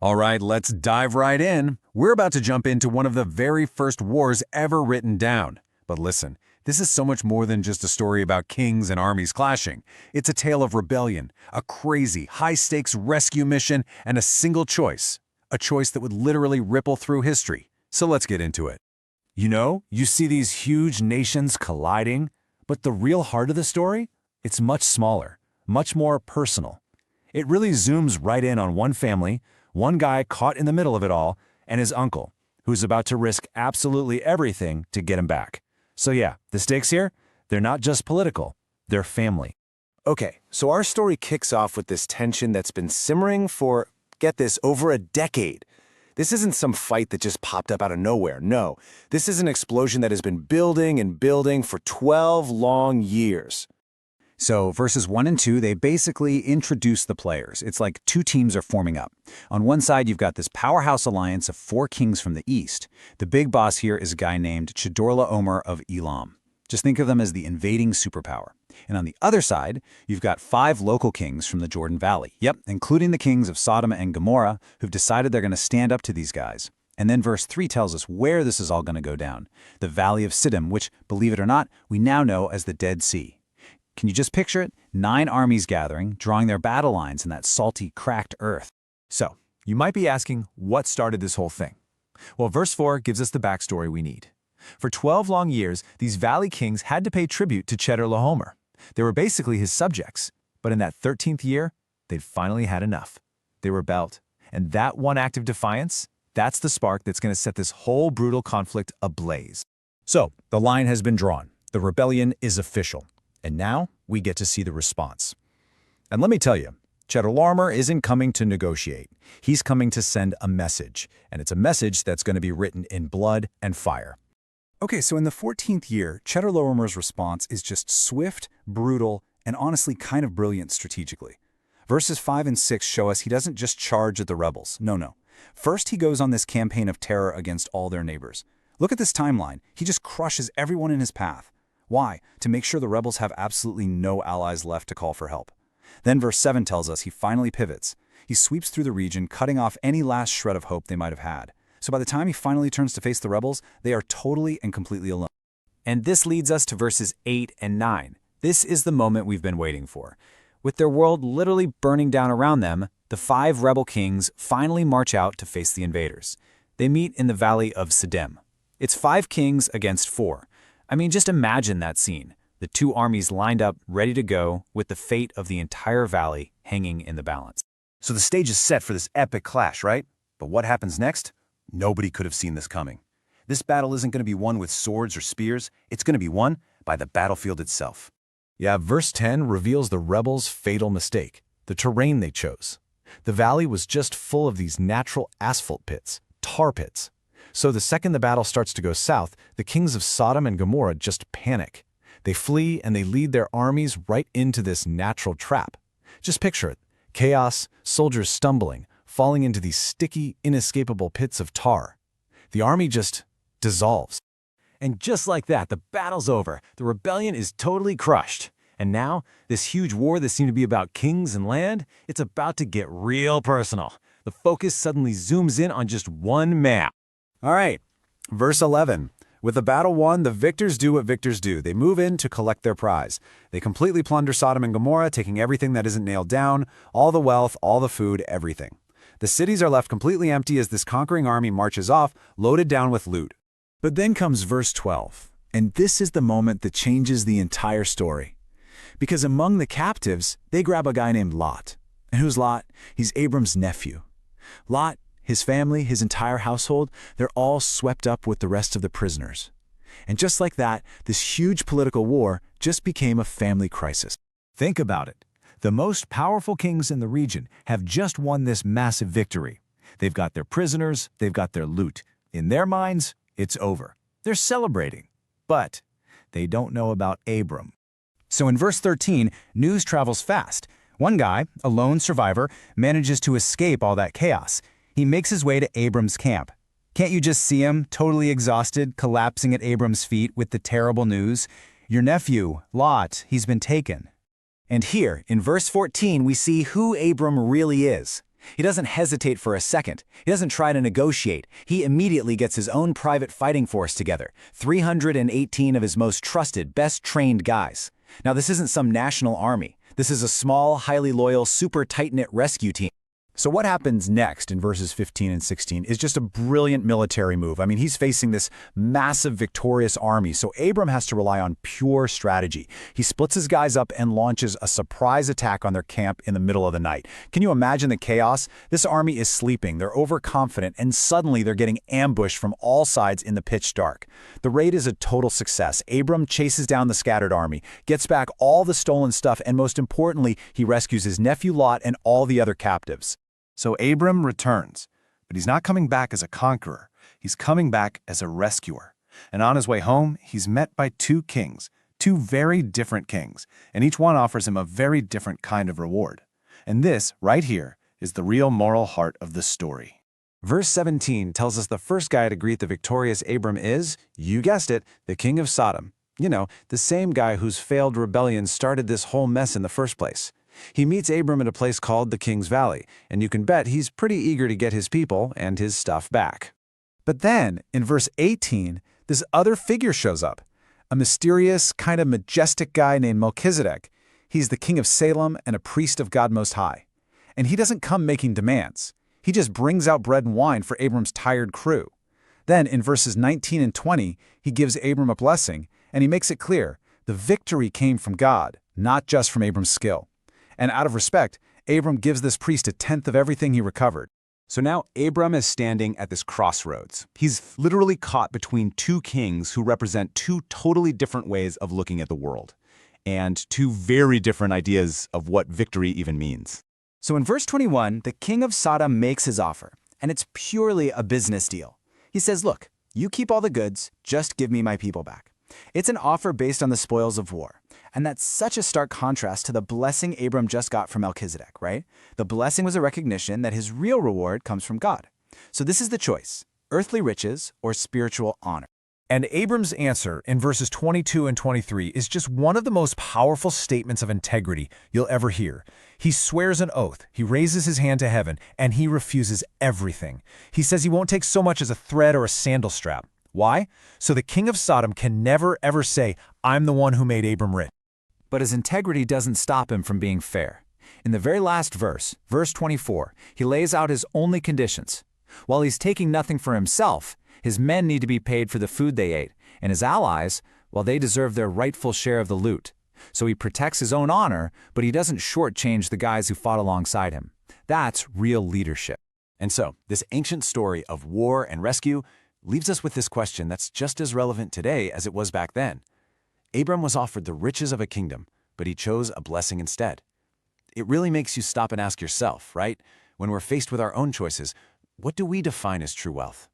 All right, let's dive right in. We're about to jump into one of the very first wars ever written down. But listen, this is so much more than just a story about kings and armies clashing. It's a tale of rebellion, a crazy, high-stakes rescue mission, and a single choice. A choice that would literally ripple through history. So let's get into it. You see these huge nations colliding, but the real heart of the story? It's much smaller, much more personal. It really zooms right in on one family, one guy caught in the middle of it all, and his uncle, who's about to risk absolutely everything to get him back. So yeah, the stakes here, they're not just political, they're family. Okay, so our story kicks off with this tension that's been simmering for, get this, over a decade. This isn't some fight that just popped up out of nowhere, no. This is an explosion that has been building and building for 12 long years. So verses 1 and 2, they basically introduce the players. It's like two teams are forming up. On one side, you've got this powerhouse alliance of 4 kings from the east. The big boss here is a guy named Chedorlaomer of Elam. Just think of them as the invading superpower. And on the other side, you've got 5 local kings from the Jordan Valley. Yep, including the kings of Sodom and Gomorrah, who've decided they're going to stand up to these guys. And then verse 3 tells us where this is all going to go down. The Valley of Siddim, which, believe it or not, we now know as the Dead Sea. Can you just picture it? 9 armies gathering, drawing their battle lines in that salty, cracked earth. So, you might be asking, what started this whole thing? Well, verse 4 gives us the backstory we need. For 12 long years, these valley kings had to pay tribute to Chedorlaomer. They were basically his subjects. But in that 13th year, they'd finally had enough. They rebelled. And that one act of defiance, that's the spark that's going to set this whole brutal conflict ablaze. So, the line has been drawn. The rebellion is official. And now, we get to see the response. And let me tell you, Chedorlaomer isn't coming to negotiate. He's coming to send a message. And it's a message that's going to be written in blood and fire. Okay, so in the 14th year, Chedorlaomer's response is just swift, brutal, and honestly kind of brilliant strategically. Verses 5 and 6 show us he doesn't just charge at the rebels. No. First, he goes on this campaign of terror against all their neighbors. Look at this timeline. He just crushes everyone in his path. Why? To make sure the rebels have absolutely no allies left to call for help. Then verse 7 tells us he finally pivots. He sweeps through the region, cutting off any last shred of hope they might have had. So by the time he finally turns to face the rebels, they are totally and completely alone. And this leads us to verses 8 and 9. This is the moment we've been waiting for. With their world literally burning down around them, the 5 rebel kings finally march out to face the invaders. They meet in the Valley of Siddim. It's 5 kings against 4. I mean, just imagine that scene. The 2 armies lined up, ready to go, with the fate of the entire valley hanging in the balance. So the stage is set for this epic clash, right? But what happens next? Nobody could have seen this coming. This battle isn't going to be won with swords or spears. It's going to be won by the battlefield itself. Yeah, verse 10 reveals the rebels' fatal mistake, the terrain they chose. The valley was just full of these natural asphalt pits, tar pits. So the second the battle starts to go south, the kings of Sodom and Gomorrah just panic. They flee and they lead their armies right into this natural trap. Just picture it. Chaos, soldiers stumbling, falling into these sticky, inescapable pits of tar. The army just dissolves. And just like that, the battle's over. The rebellion is totally crushed. And now, this huge war that seemed to be about kings and land, it's about to get real personal. The focus suddenly zooms in on just one man. All right, verse 11. With the battle won, the victors do what victors do. They move in to collect their prize. They completely plunder Sodom and Gomorrah, taking everything that isn't nailed down, all the wealth, all the food, everything. The cities are left completely empty as this conquering army marches off, loaded down with loot. But then comes verse 12, and this is the moment that changes the entire story. Because among the captives, they grab a guy named Lot. And who's Lot? He's Abram's nephew. Lot, his family, his entire household, they're all swept up with the rest of the prisoners. And just like that, this huge political war just became a family crisis. Think about it. The most powerful kings in the region have just won this massive victory. They've got their prisoners, they've got their loot. In their minds, it's over. They're celebrating. But they don't know about Abram. So in verse 13, news travels fast. One guy, a lone survivor, manages to escape all that chaos. He makes his way to Abram's camp. Can't you just see him, totally exhausted, collapsing at Abram's feet with the terrible news? Your nephew, Lot, he's been taken. And here, in verse 14, we see who Abram really is. He doesn't hesitate for a second. He doesn't try to negotiate. He immediately gets his own private fighting force together, 318 of his most trusted, best-trained guys. Now, this isn't some national army. This is a small, highly loyal, super tight-knit rescue team. So what happens next in verses 15 and 16 is just a brilliant military move. I mean, he's facing this massive victorious army, so Abram has to rely on pure strategy. He splits his guys up and launches a surprise attack on their camp in the middle of the night. Can you imagine the chaos? This army is sleeping, they're overconfident, and suddenly they're getting ambushed from all sides in the pitch dark. The raid is a total success. Abram chases down the scattered army, gets back all the stolen stuff, and most importantly, he rescues his nephew Lot and all the other captives. So Abram returns, but he's not coming back as a conqueror. He's coming back as a rescuer. And on his way home, he's met by two kings, two very different kings, and each one offers him a very different kind of reward. And this, right here, is the real moral heart of the story. Verse 17 tells us the first guy to greet the victorious Abram is, you guessed it, the king of Sodom. You know, the same guy whose failed rebellion started this whole mess in the first place. He meets Abram at a place called the King's Valley, and you can bet he's pretty eager to get his people and his stuff back. But then, in verse 18, this other figure shows up, a mysterious, kind of majestic guy named Melchizedek. He's the king of Salem and a priest of God Most High. And he doesn't come making demands. He just brings out bread and wine for Abram's tired crew. Then, in verses 19 and 20, he gives Abram a blessing, and he makes it clear the victory came from God, not just from Abram's skill. And out of respect, Abram gives this priest a tenth of everything he recovered. So now Abram is standing at this crossroads. He's literally caught between two kings who represent two totally different ways of looking at the world, and two very different ideas of what victory even means. So in verse 21, the king of Sodom makes his offer, and it's purely a business deal. He says, look, you keep all the goods, just give me my people back. It's an offer based on the spoils of war. And that's such a stark contrast to the blessing Abram just got from Melchizedek, right? The blessing was a recognition that his real reward comes from God. So this is the choice, earthly riches or spiritual honor. And Abram's answer in verses 22 and 23 is just one of the most powerful statements of integrity you'll ever hear. He swears an oath, he raises his hand to heaven, and he refuses everything. He says he won't take so much as a thread or a sandal strap. Why? So the king of Sodom can never ever say, I'm the one who made Abram rich. But his integrity doesn't stop him from being fair. In the very last verse, verse 24, he lays out his only conditions. While he's taking nothing for himself, his men need to be paid for the food they ate, and his allies, well, they deserve their rightful share of the loot. So he protects his own honor, but he doesn't shortchange the guys who fought alongside him. That's real leadership. And so, this ancient story of war and rescue leaves us with this question that's just as relevant today as it was back then. Abram was offered the riches of a kingdom, but he chose a blessing instead. It really makes you stop and ask yourself, right? When we're faced with our own choices, what do we define as true wealth?